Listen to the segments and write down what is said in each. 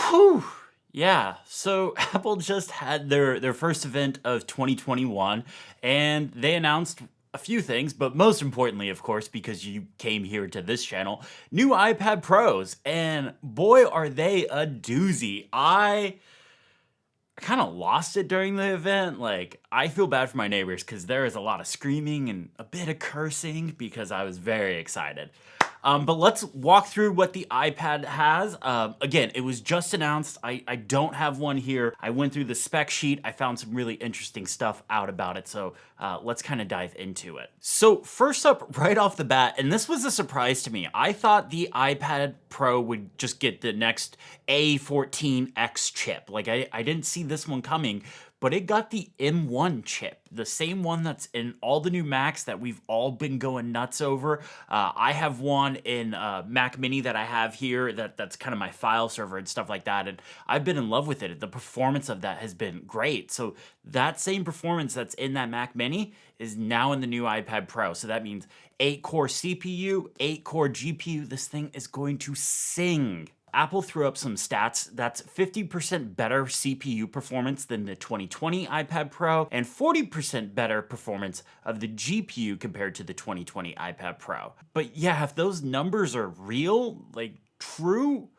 Whew. Yeah, so Apple just had their first event of 2021, and they announced a few things, but most importantly, of course, because you came here to this channel, new iPad Pros, and boy, are they a doozy. I kind of lost it during the event. Like, I feel bad for my neighbors because there is a lot of screaming and a bit of cursing because I was very excited. But let's walk through what the iPad has. Again, it was just announced. I don't have one here. I went through the spec sheet. I found some really interesting stuff out about it. So let's kind of dive into it. So first up, right off the bat, and this was a surprise to me. I thought the iPad Pro would just get the next A14X chip. Like I didn't see this one coming, but it got the M1 chip, the same one that's in all the new Macs that we've all been going nuts over. I have one in Mac Mini that I have here that's kind of my file server and stuff like that, and I've been in love with it. The performance of that has been great. So that same performance that's in that Mac Mini is now in the new iPad Pro. So that means 8-core CPU, 8-core GPU. This thing is going to sing. Apple threw up some stats that's 50% better CPU performance than the 2020 iPad Pro and 40% better performance of the GPU compared to the 2020 iPad Pro. But yeah, if those numbers are real, like true,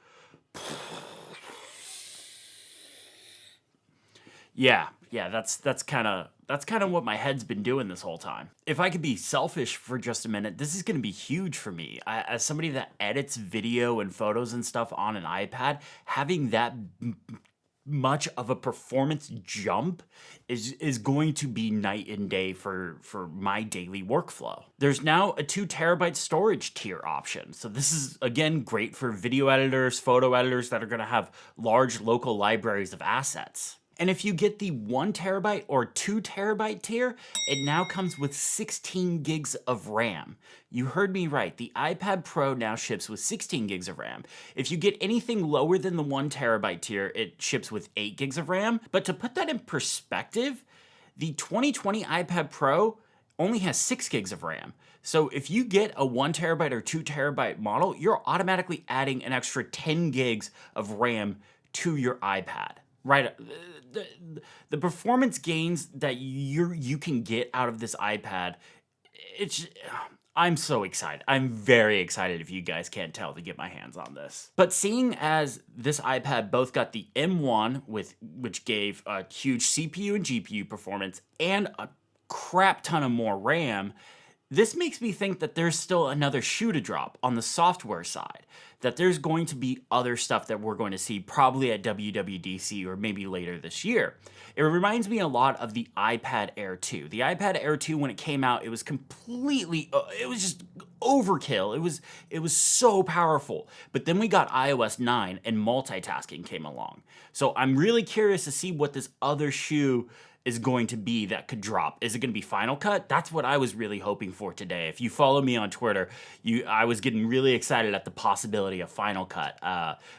yeah, that's kind of what my head's been doing this whole time. If I could be selfish for just a minute, this is going to be huge for me. As somebody that edits video and photos and stuff on an iPad, having that much of a performance jump is going to be night and day for my daily workflow. There's now a 2 terabyte storage tier option. So this is, again, great for video editors, photo editors that are going to have large local libraries of assets. And if you get the 1 terabyte or 2 terabyte tier, it now comes with 16 gigs of RAM. You heard me right, the iPad Pro now ships with 16 gigs of RAM. If you get anything lower than the 1 terabyte tier, it ships with 8 gigs of RAM. But to put that in perspective, the 2020 iPad Pro only has 6 gigs of RAM. So if you get a 1 terabyte or 2 terabyte model, you're automatically adding an extra 10 gigs of RAM to your iPad. Right, the performance gains that you can get out of this iPad, I'm so excited. I'm very excited, if you guys can't tell, to get my hands on this. But seeing as this iPad both got the M1, which gave a huge CPU and GPU performance and a crap ton of more RAM, this makes me think that there's still another shoe to drop on the software side, that there's going to be other stuff that we're going to see probably at WWDC or maybe later this year. It reminds me a lot of the iPad Air 2. The iPad Air 2, when it came out, it was completely, it was just overkill. It was so powerful. But then we got iOS 9 and multitasking came along. So I'm really curious to see what this other shoe is going to be that could drop. Is it going to be Final Cut? That's what I was really hoping for today. If you follow me on Twitter, I was getting really excited at the possibility of Final Cut.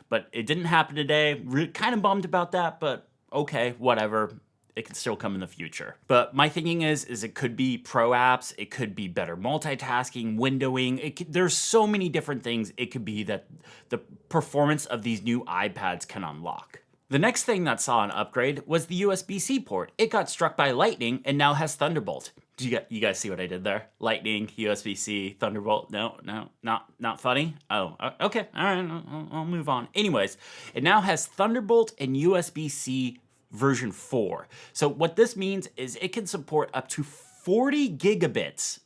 But it didn't happen today. Kind of bummed about that, but okay, whatever. It can still come in the future. But my thinking is it could be pro apps, it could be better multitasking, windowing. There's so many different things it could be that the performance of these new iPads can unlock. The next thing that saw an upgrade was the USB-C port. It got struck by lightning and now has Thunderbolt. Do you guys see what I did there? Lightning, USB-C, Thunderbolt. No, not funny. Oh, okay, all right, I'll move on. Anyways, it now has Thunderbolt and USB-C version 4. So what this means is it can support up to 40 gigabits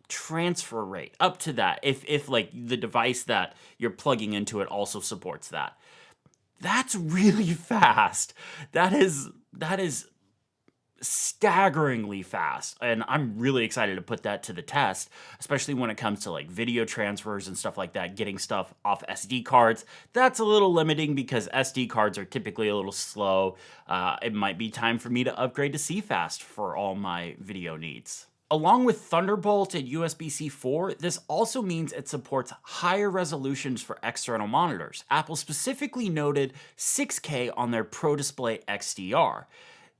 transfer rate, up to that, if like the device that you're plugging into it also supports that. That's really fast. That is staggeringly fast, and I'm really excited to put that to the test, especially when it comes to like video transfers and stuff like that, getting stuff off SD cards. That's a little limiting because SD cards are typically a little slow. It might be time for me to upgrade to CFast for all my video needs. Along with Thunderbolt and USB-C 4, this also means it supports higher resolutions for external monitors. Apple specifically noted 6K on their Pro Display XDR.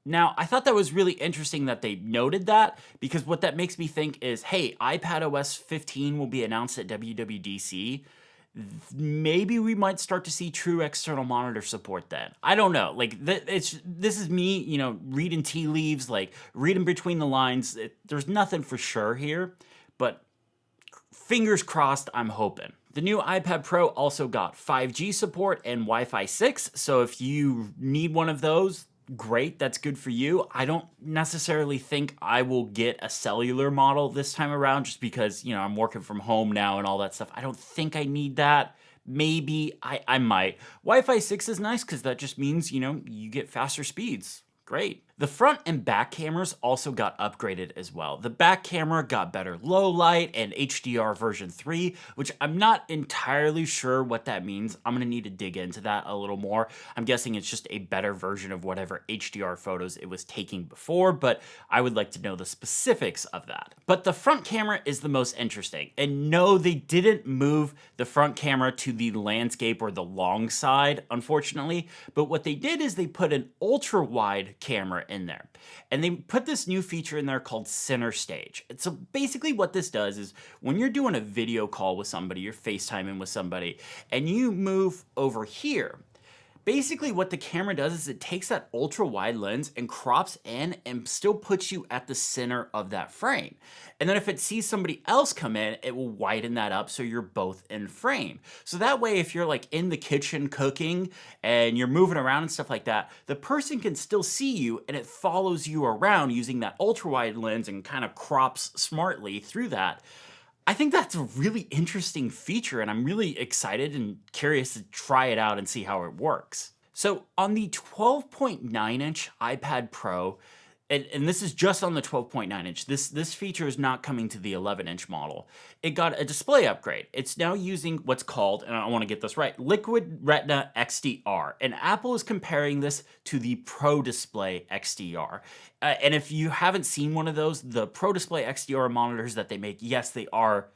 Now, I thought that was really interesting that they noted that, because what that makes me think is, hey, iPadOS 15 will be announced at WWDC. maybe we might start to see true external monitor support then. I don't know. Like this is me, reading tea leaves, like reading between the lines. There's nothing for sure here, but fingers crossed, I'm hoping. The new iPad Pro also got 5G support and Wi-Fi 6, so if you need one of those, great, that's good for you. I don't necessarily think I will get a cellular model this time around just because, I'm working from home now and all that stuff. I don't think I need that. Maybe I might. Wi-Fi 6 is nice because that just means, you get faster speeds. Great. The front and back cameras also got upgraded as well. The back camera got better low light and HDR version 3, which I'm not entirely sure what that means. I'm going to need to dig into that a little more. I'm guessing it's just a better version of whatever HDR photos it was taking before, but I would like to know the specifics of that. But the front camera is the most interesting. And no, they didn't move the front camera to the landscape or the long side, unfortunately. But what they did is they put an ultra wide camera in there. And they put this new feature in there called center stage. And so basically what this does is when you're doing a video call with somebody, you're FaceTiming with somebody, and you move over here, basically what the camera does is it takes that ultra wide lens and crops in and still puts you at the center of that frame. And then if it sees somebody else come in, it will widen that up so you're both in frame. So that way, if you're like in the kitchen cooking and you're moving around and stuff like that, the person can still see you and it follows you around using that ultra wide lens and kind of crops smartly through that. I think that's a really interesting feature, and I'm really excited and curious to try it out and see how it works. So on the 12.9-inch iPad Pro, and this is just on the 12.9-inch, this feature is not coming to the 11-inch model. It got a display upgrade. It's now using what's called, and I want to get this right, Liquid Retina XDR. And Apple is comparing this to the Pro Display XDR. And if you haven't seen one of those, the Pro Display XDR monitors that they make, yes, they are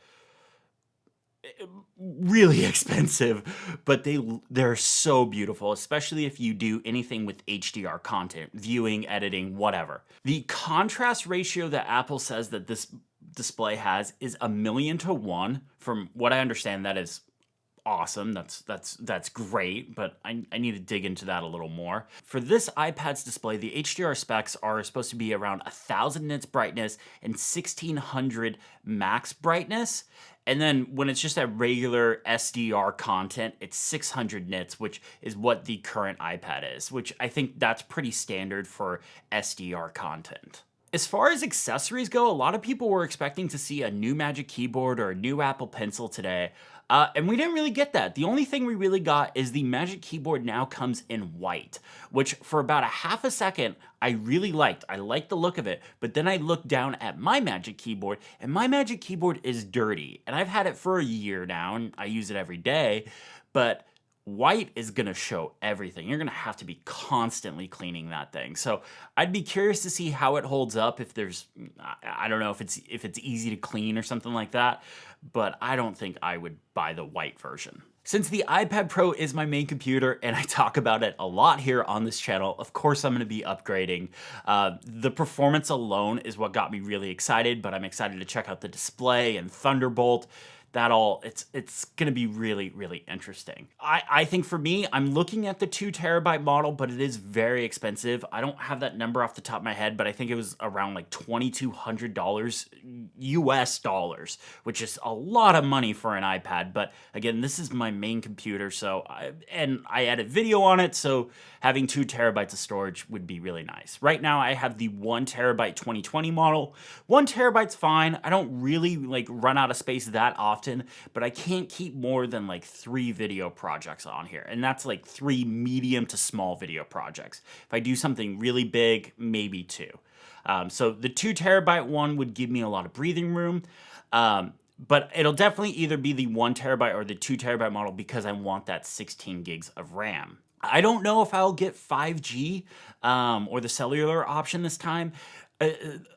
really expensive, but they're so beautiful, especially if you do anything with HDR content, viewing, editing, whatever. The contrast ratio that Apple says that this display has is 1,000,000 to 1. From what I understand, that is awesome. That's great, but I need to dig into that a little more. For this iPad's display, the HDR specs are supposed to be around 1,000 nits brightness and 1,600 max brightness. And then when it's just at regular SDR content, it's 600 nits, which is what the current iPad is, which I think that's pretty standard for SDR content. As far as accessories go, a lot of people were expecting to see a new Magic Keyboard or a new Apple Pencil today. And we didn't really get that. The only thing we really got is the Magic Keyboard now comes in white, which for about a half a second, I really liked. I liked the look of it, but then I looked down at my Magic Keyboard, and my Magic Keyboard is dirty. And I've had it for a year now, and I use it every day, but white is going to show everything. You're going to have to be constantly cleaning that thing. So I'd be curious to see how it holds up, if there's, I don't know if it's easy to clean or something like that, but I don't think I would buy the white version. Since the iPad Pro is my main computer and I talk about it a lot here on this channel, of course I'm going to be upgrading. The performance alone is what got me really excited, but I'm excited to check out the display and Thunderbolt. It's going to be really, really interesting. I think for me, I'm looking at the 2 terabyte model, but it is very expensive. I don't have that number off the top of my head, but I think it was around like $2,200 US dollars, which is a lot of money for an iPad. But again, this is my main computer, so I edit video on it, so having 2 terabytes of storage would be really nice. Right now, I have the 1 terabyte 2020 model. 1 terabyte's fine. I don't really run out of space that often, but I can't keep more than 3 video projects on here. And that's 3 medium to small video projects. If I do something really big, maybe 2. So the 2 terabyte one would give me a lot of breathing room. But it'll definitely either be the 1 terabyte or the 2 terabyte model because I want that 16 gigs of RAM. I don't know if I'll get 5G or the cellular option this time.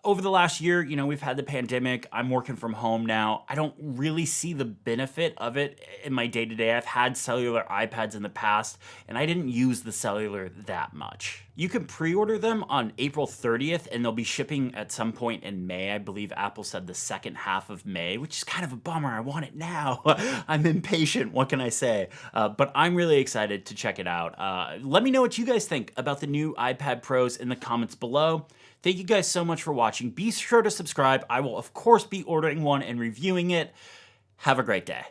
Over the last year, we've had the pandemic. I'm working from home now. I don't really see the benefit of it in my day to day. I've had cellular iPads in the past, and I didn't use the cellular that much. You can pre-order them on April 30th, and they'll be shipping at some point in May. I believe Apple said the second half of May, which is kind of a bummer. I want it now. I'm impatient. What can I say? But I'm really excited to check it out. Let me know what you guys think about the new iPad Pros in the comments below. Thank you guys so much for watching. Be sure to subscribe. I will, of course, be ordering one and reviewing it. Have a great day.